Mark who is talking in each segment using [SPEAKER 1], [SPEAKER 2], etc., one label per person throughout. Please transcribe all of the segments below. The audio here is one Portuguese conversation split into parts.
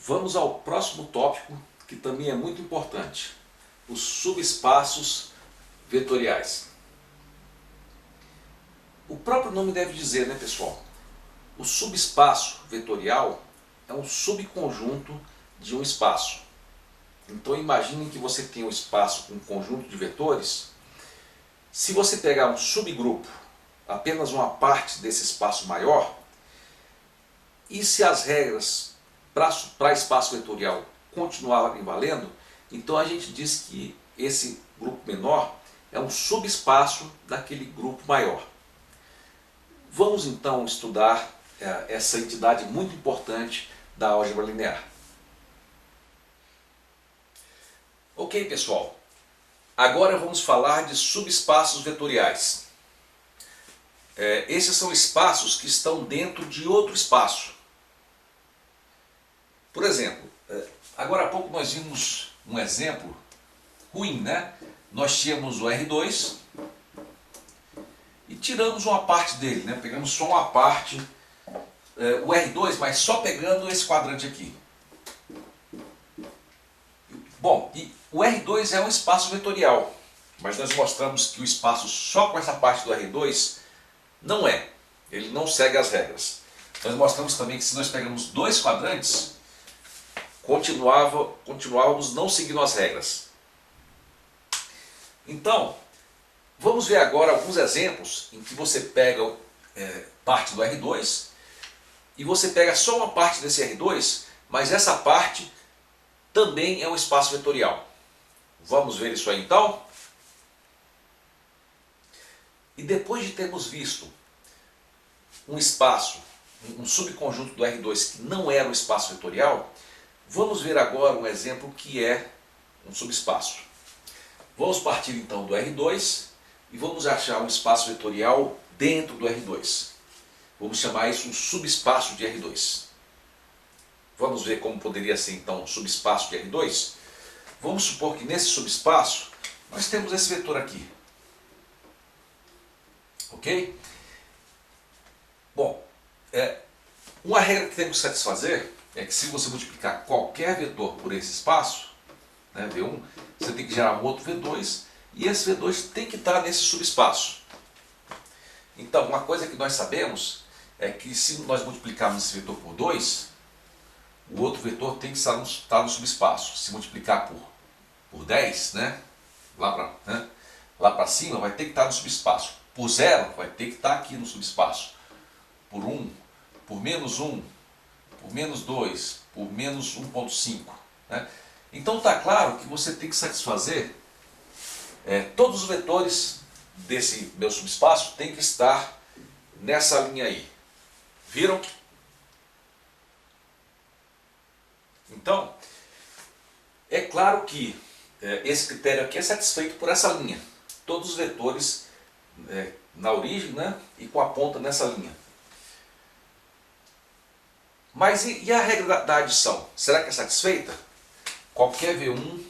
[SPEAKER 1] Vamos ao próximo tópico, que também é muito importante: os subespaços vetoriais. O próprio nome deve dizer, né, pessoal? O subespaço vetorial é um subconjunto de um espaço. Então imaginem que você tem um espaço com um conjunto de vetores. Se você pegar um subgrupo, apenas uma parte desse espaço maior, e se as regras para espaço vetorial continuarem valendo, então a gente diz que esse grupo menor é um subespaço daquele grupo maior. Vamos então estudar essa entidade muito importante da álgebra linear. Ok, pessoal, agora vamos falar de subespaços vetoriais. Esses são espaços que estão dentro de outro espaço. Por exemplo, agora há pouco nós vimos um exemplo ruim, né? Nós tínhamos o R2 e tiramos uma parte dele, né? Pegamos só uma parte, o R2, mas só pegando esse quadrante aqui. Bom, e o R2 é um espaço vetorial, mas nós mostramos que o espaço só com essa parte do R2 não é. Ele não segue as regras. Nós mostramos também que se nós pegamos dois quadrantes, continuávamos não seguindo as regras. Então, vamos ver agora alguns exemplos em que você pega parte do R2 e você pega só uma parte desse R2, mas essa parte também é um espaço vetorial. Vamos ver isso aí então? E depois de termos visto um espaço, um subconjunto do R2 que não era um espaço vetorial, vamos ver agora um exemplo que é um subespaço. Vamos partir então do R2 e vamos achar um espaço vetorial dentro do R2. Vamos chamar isso um subespaço de R2. Vamos ver como poderia ser então um subespaço de R2? Vamos supor que nesse subespaço nós temos esse vetor aqui. Ok? Bom, uma regra que temos que satisfazer é que se você multiplicar qualquer vetor por esse espaço, né, V1, você tem que gerar um outro V2 e esse V2 tem que estar nesse subespaço. Então, uma coisa que nós sabemos é que se nós multiplicarmos esse vetor por 2, o outro vetor tem que estar no subespaço. Se multiplicar por 10, né, lá para cima, vai ter que estar no subespaço. Por 0, vai ter que estar aqui no subespaço. Por 1, por menos 1, por menos 2, por menos 1,5. Né? Então está claro que você tem que satisfazer todos os vetores desse meu subespaço tem que estar nessa linha aí. Viram? Então, é claro que esse critério aqui é satisfeito por essa linha. Todos os vetores na origem, né, e com a ponta nessa linha. Mas e a regra da adição? Será que é satisfeita? Qualquer V1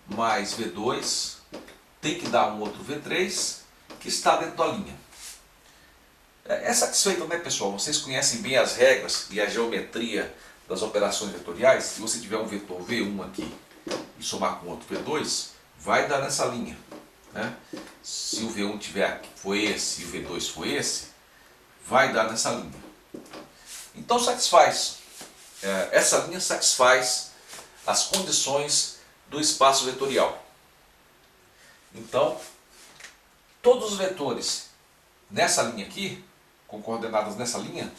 [SPEAKER 1] mais V2 tem que dar um outro V3 que está dentro da linha. É satisfeito, né, pessoal? Vocês conhecem bem as regras e a geometria das operações vetoriais. Se você tiver um vetor V1 aqui e somar com outro V2, vai dar nessa linha. Né? Se o V1 foi esse e o V2 foi esse, vai dar nessa linha. Então satisfaz. Essa linha satisfaz as condições do espaço vetorial. Então, todos os vetores nessa linha aqui, com coordenadas nessa linha,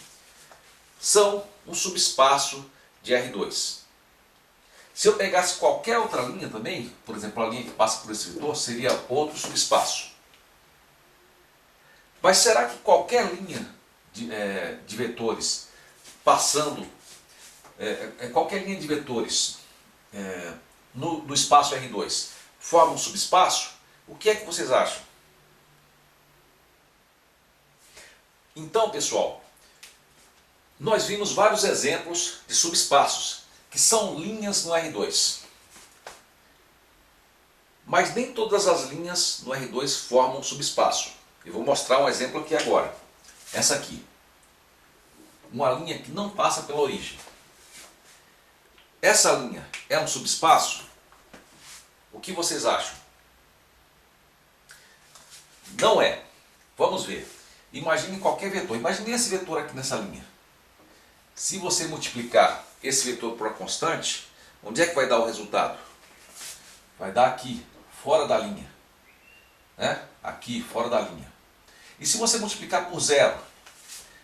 [SPEAKER 1] são um subespaço de R2. Se eu pegasse qualquer outra linha também, por exemplo, a linha que passa por esse vetor, seria outro subespaço. Mas será que qualquer linha de vetores passando, qualquer linha de vetores no espaço R2 forma um subespaço? O que é que vocês acham? Então, pessoal, nós vimos vários exemplos de subespaços, que são linhas no R2. Mas nem todas as linhas no R2 formam subespaço. Eu vou mostrar um exemplo aqui agora. Essa aqui. Uma linha que não passa pela origem. essa linha é um subespaço? O que vocês acham? Não é. Vamos ver. Imagine qualquer vetor. Imagine esse vetor aqui nessa linha. Se você multiplicar esse vetor por uma constante, onde é que vai dar o resultado? Vai dar aqui, fora da linha. Né? Aqui, fora da linha. E se você multiplicar por zero,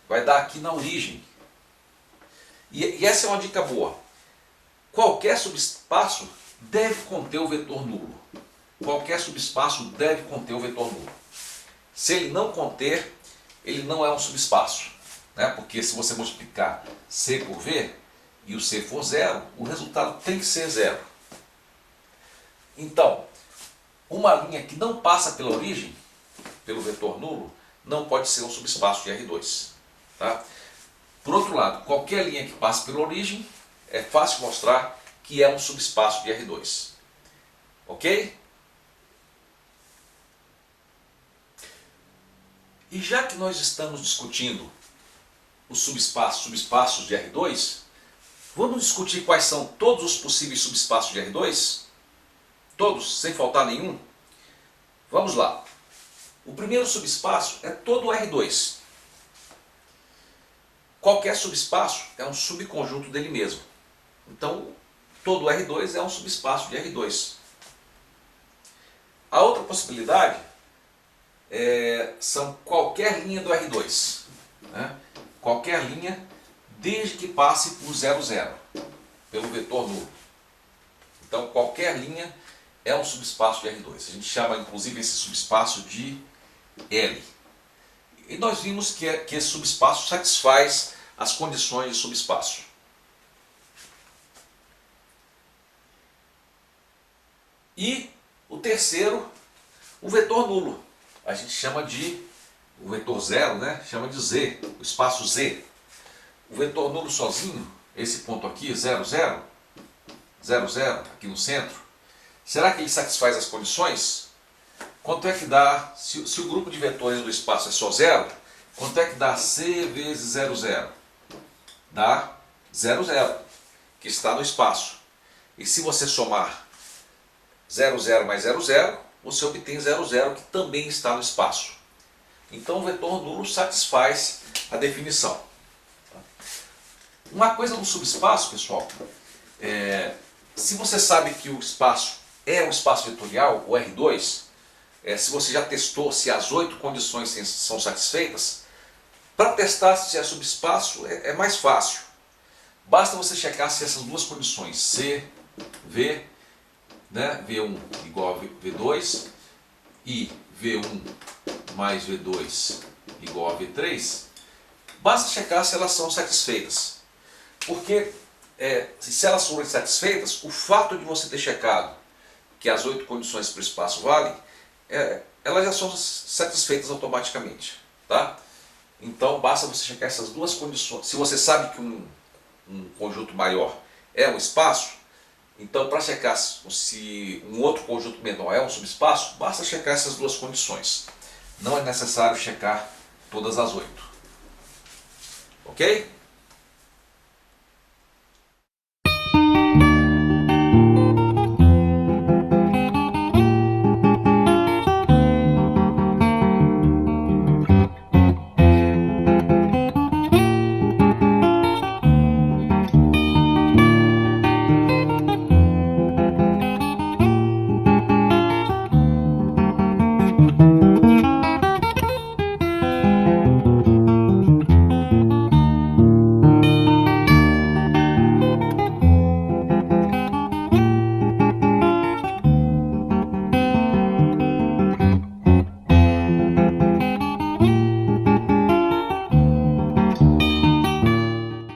[SPEAKER 1] vai dar aqui na origem. E essa é uma dica boa. Qualquer subespaço deve conter o vetor nulo. Qualquer subespaço deve conter o vetor nulo. Se ele não conter, ele não é um subespaço. Né? Porque se você multiplicar C por V e o C for zero, o resultado tem que ser zero. Então, uma linha que não passa pela origem, pelo vetor nulo, não pode ser um subespaço de R2. Tá? Por outro lado, qualquer linha que passe pela origem, é fácil mostrar que é um subespaço de R2. Ok? E já que nós estamos discutindo os subespaços de R2, vamos discutir quais são todos os possíveis subespaços de R2? Todos, sem faltar nenhum? Vamos lá. O primeiro subespaço é todo o R2. Qualquer subespaço é um subconjunto dele mesmo. Então, todo R2 é um subespaço de R2. A outra possibilidade são qualquer linha do R2. Né? Qualquer linha, desde que passe por 0, 0, pelo vetor nulo. Então, qualquer linha é um subespaço de R2. A gente chama, inclusive, esse subespaço de L. E nós vimos que esse subespaço satisfaz as condições de subespaço. E o terceiro, o vetor nulo. A gente chama de, o vetor zero, né? Chama de Z, o espaço Z. O vetor nulo sozinho, esse ponto aqui, 0, 0, 0, 0, aqui no centro, será que ele satisfaz as condições? Quanto é que dá, se o grupo de vetores do espaço é só zero, quanto é que dá C vezes 0, 0? Dá 0, 0, que está no espaço. E se você somar 0, 0 mais 0, 0, você obtém 0, 0, que também está no espaço. Então o vetor nulo satisfaz a definição. Uma coisa do subespaço, pessoal, se você sabe que o espaço é um espaço vetorial, o R2, se você já testou se as 8 condições são satisfeitas, para testar se é subespaço é mais fácil. Basta você checar se essas duas condições, C, V, né, V1 igual a V2 e V1 mais V2 igual a V3, basta checar se elas são satisfeitas. Porque se elas forem satisfeitas, o fato de você ter checado que as 8 condições para o espaço valem, elas já são satisfeitas automaticamente. Tá? Então basta você checar essas duas condições. Se você sabe que um conjunto maior é um espaço, então para checar se um outro conjunto menor é um subespaço, basta checar essas duas condições. Não é necessário checar todas as 8. Ok?